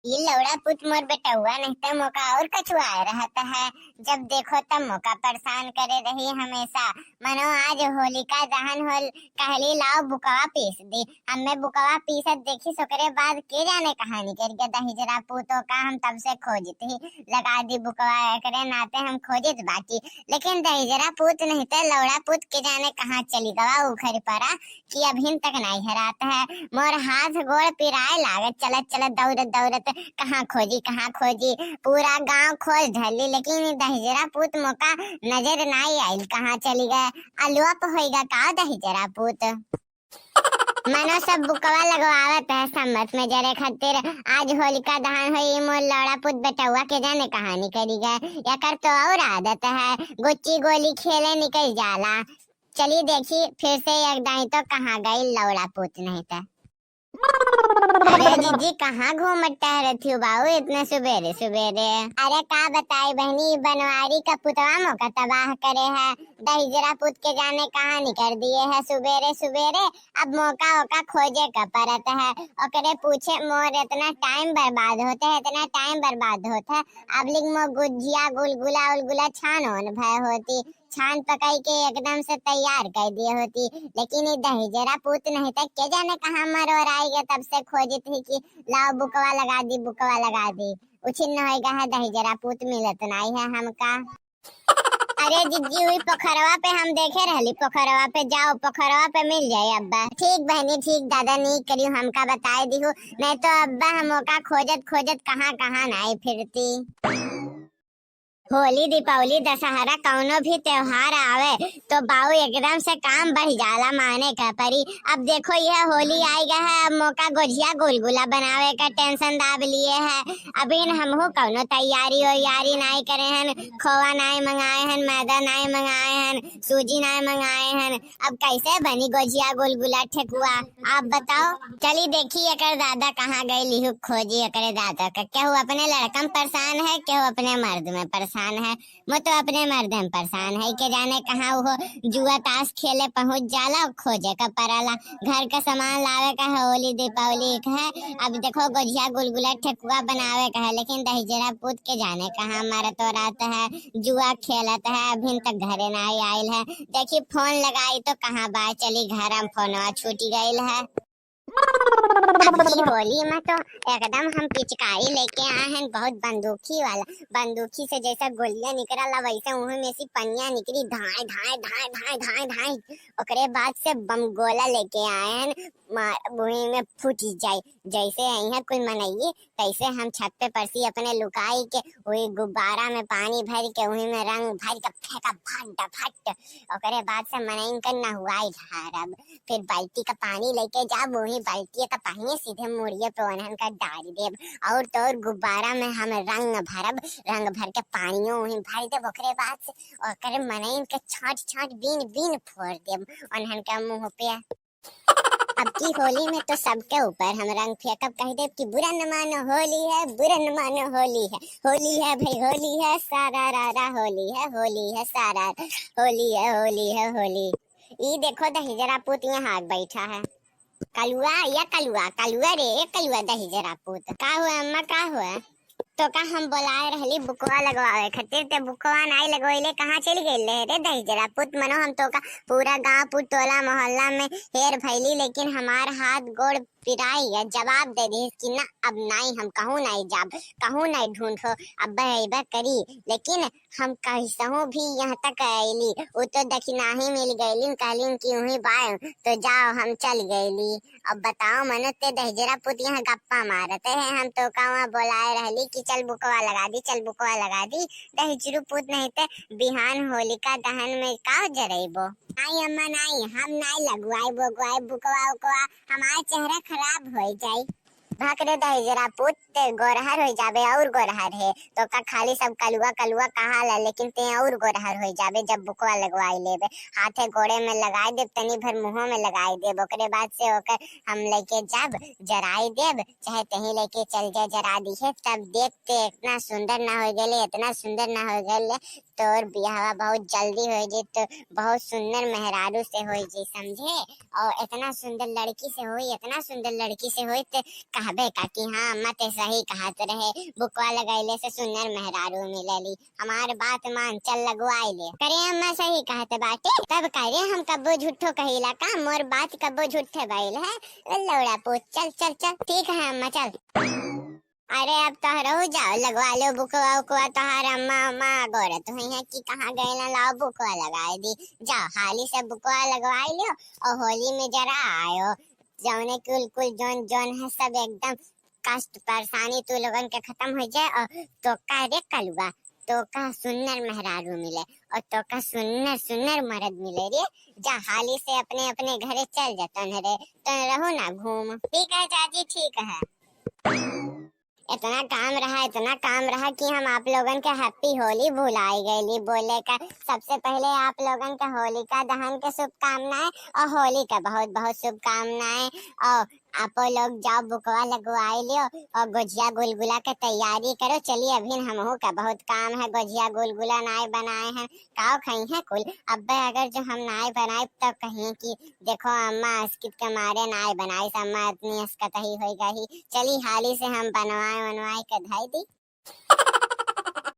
ये लौड़ा पुत मोर बेटा हुआ नहीं तो मौका और कछुआ रहता है। जब देखो तब मौका परेशान करे रही हमेशा। मनो आज होलिका दहन होल, कहली लाओ बुकवा पीस दी। हमें बुकवा पीसत देखी सोकरे बाद के जाने कहानी कर के दहिजरा पूतो का हम तब से खोजती लगा दी बुकवा करे नाते हम खोजत बाकी। लेकिन दहिजरा पूत नहीं तो लौड़ा पुत के जाने कहाँ चली गवा उखर पड़ा कि अभी तक नहीं हराता है। मोर हाथ गोड़ पिराए लागत चलत चलत दौड़त दौड़त कहाँ खोजी पूरा गांव खोज ढली लेकिन दहिजरा पूत मौका नजर नहीं आई कहाँ चली गए। अलुआ पे होएगा का दहिजरा पूत। मनो सब बुकवा लगवावत है सम्मत में जरे खातिर। आज होलिका दहन हुई मोर लौड़ा पुत बेटुआ के जाने कहानी करी गए। या कर तो और आदत है गुच्ची गोली खेले निकल जाला। चली देखी फिर से एक दाई तो कहाँ गई लौड़ा पुत नहीं था। अरे जीजी कहाँ घूमत टहरत हो बाबू इतने सुबेरे सुबेरे। अरे का बताई बहनी बनवारी का पुतवा मौका तबाह करे है। दहिजरा पुत के जाने कहाँ निकल दिए है सुबेरे सुबेरे। अब मौका ओका खोजे का परत है। ओकरे पूछे मोर इतना टाइम बर्बाद होते है इतना टाइम बर्बाद होता है। अब लिंग मो गुजिया गुलगुला उलगुला छान होन भय होती छान पकाई के एकदम से तैयार कर दिए होती। लेकिन ये दहिजरा पूत नहीं था क्या जाने कहाँ मरोर आएगा तब से खोजी थी कि लाओ बुकवा लगा दी बुकवा लगा दी। उछिन्न होएगा है दहिजरा पूत मिलत नहीं है हमका। अरे जिज्जी हुई पोखरवा पे हम देखे रहली पोखरवा पे जाओ पोखरवा पे मिल जाए अब्बा। ठीक बहनी ठीक दादा नहीं करी हमका बताए दी नहीं तो अब्बा हम का खोजत खोजत कहाँ कहाँ नहीं फिरती। होली दीपावली दशहरा कौनो भी त्योहार आवे तो बाऊ एकदम से काम बढ़ जाला माने का परी। अब देखो यह होली आएगा है अब मौका गुजिया गुलगुला बनावे का टेंशन दाब लिए है। अभी हमहू कौनो तैयारी यारी नहीं करे हन खोवा नहीं मंगाए हन मैदा नहीं मंगाए हन सूजी नहीं मंगाए हन। अब कैसे बनी गुजिया गुलगुला ठेकुआ आप बताओ। चली देखी अकर दादा कहाँ गई लिहू खोजी अकर दादा का क्या हुआ अपने लड़कम परेशान है क्या अपने मर्द में परेशान है। मैं तो अपने मर्द में परेशान है के जाने कहाँ वो जुआ ताश खेले पहुंच जाला खोजे का पराला। घर का सामान लावे का है होली दीपावली है। अब देखो गुजिया गुलगुला ठेकुआ बनावे का है लेकिन दहिजरा पूत के जाने कहाँ मारा तो रात है जुआ खेलत है अभी तक घरे नहीं आयल है। देखी फोन लगाई तो कहाँ बात चली घर हम फोनवा छूटी गई है। होली में तो एकदम हम पिचकारी लेके आए हैं बहुत बंदूकी वाला। बंदूकी से जैसा गोलियां निकला वैसे उन्हें में से पनिया निकली धाए धाए धाए धाए धाए धाए। ओकरे बाद से बम गोला लेके आए हैं वही में फूट जाए जैसे यहाँ कोई मनाइए तैसे हम छत पे परसी अपने लुकाई के वही गुब्बारा में पानी भर के वही में रंग भर के फेंका फट फट। ओकरे बाद से मनाइन करना हुआ अब फिर बाल्टी का पानी लेके जा वही बाल्टी का पानी सीधे मुड़िए पे ओनहन का डाल देब और तो और गुब्बारा में हम रंग भरब रंग भर के पानियों वही भर देब। ओकरे बाद से ओकरे मनाइन के छाट छाट बीन बीन फोड़ देब ओनहन का मुंह पे। अब की होली में तो सबके ऊपर हम रंग फेंकब कह देव कि बुरा न मानो होली है बुरा न मानो होली है। होली है भाई होली है सारा रारा होली है सारा होली है होली है होली। ये देखो दहिजरा पूत यहाँ बैठा है कलुआ या कलुआ कलुआ रे कलुआ दहिजरा पूत का हुआ अम्मा का हुआ। तो का हम बोलाए रहली बुकवा लगवावे खातिर ते बुकवा नहीं लगवाइले कहाँ चली गई रे दहिजरा पुत। मनो हम तो का पूरा गांव पुर टोला मोहल्ला में हेर भैली लेकिन हमार हाथ गोड़ पिराई है जवाब दे दी कि ना अब नहीं हम कहूँ नहीं जाब कहूँ नहीं ढूंढो अब बहबा करी। लेकिन हम कैसहू भी यहाँ तक आयली वो तो दखिना ही मिल गईली कहली कि वही बाय तो जाओ हम चल गईली। अब बताओ मनो ते दहिजरा पुत यहाँ गप्पा मारते हैं हम तो का वहाँ बोलाए रहली कि चल बुकवा लगा दी दहिजरू पुत नहीं ते बिहान होलिका दहन में का जरेबो। नहीं अम्मा नहीं हम नहीं लगवाए बुकवा उकवा हमारा चेहरा खराब हो जाए। भाकरे दहिजरा पुत ते गोरहर हो जाबे और गोरहर है तो का खाली सब कलुआ कलुआ कहा ला लेकिन ते और गोरहर हो जाबे जब बुकवा लगवाई लेबे हाथे गोड़े में लगाई देब तनी भर मुंह में लगाई देब। ओकरे बाद से ओकर हम लेके जब जराई देब चाहे तही लेके चल जाए जरा दी है तब देखते इतना सुंदर ना हो गए इतना सुंदर ना हो गए तोर बियाह बहुत जल्दी हो जी तो बहुत सुंदर मेहरारू से हो जी समझे। और इतना सुंदर लड़की से हुई इतना सुंदर लड़की से हुई तो कहबे का कि हाँ अम्मा ते सही कहत रहे, बुकवा लगैले से सुन्नर मेहरारू मिलेली, हमार बात मान चल लगवाई ले। करे अम्मा सही कहते बाटे, तब करे हम कब्बो झूठो कहिला का, मोर बात कब्बो झूठे भइल है। लौड़ा पूछ चल चल चल, ठीक है अम्मा चल। अरे अब तो रहो जाओ लगवा लो बुकवा उकवा, तोहार अम्मा अम्मा गोरत हुई है कि कहाँ गए ना, लाओ बुकवा लगाए दी, जाओ हाली से बुकवा लगवाई लो और होली में जरा आयो। जौने कुल कुल जोन जोन है सब एकदम कष्ट परेशानी तू लोगन के खत्म हो जाए, और तो का रे कलुआ तो का सुन्नर मेहरारू मिले और तो का सुन्नर सुन्नर मर्द मिले रे। जा हाली से अपने अपने घरे चल जातन रे, तो रहो ना घूम। ठीक है चाची ठीक है। इतना काम रहा कि हम आप लोगन के हैप्पी होली भुलाई गईली बोले का। सबसे पहले आप लोगन के होलिका दहन के शुभकामनाएं और होली का बहुत बहुत शुभकामनाएं। और आप लोग जाओ बुकवा लगवाई लियो और गुजिया गुलगुला के तैयारी करो। चलिए अभी हमहू का बहुत काम है, गुजिया गुलगुला नाय बनाए हैं, काव खाई है कुल। अब अगर जो हम नाय बनाए तो कहीं कि देखो अम्मा अस्कित के मारे नाय बनाई, अम्मा इतनी अस्कत ही हो गई। चली हाली से हम बनवाए के धाई दी।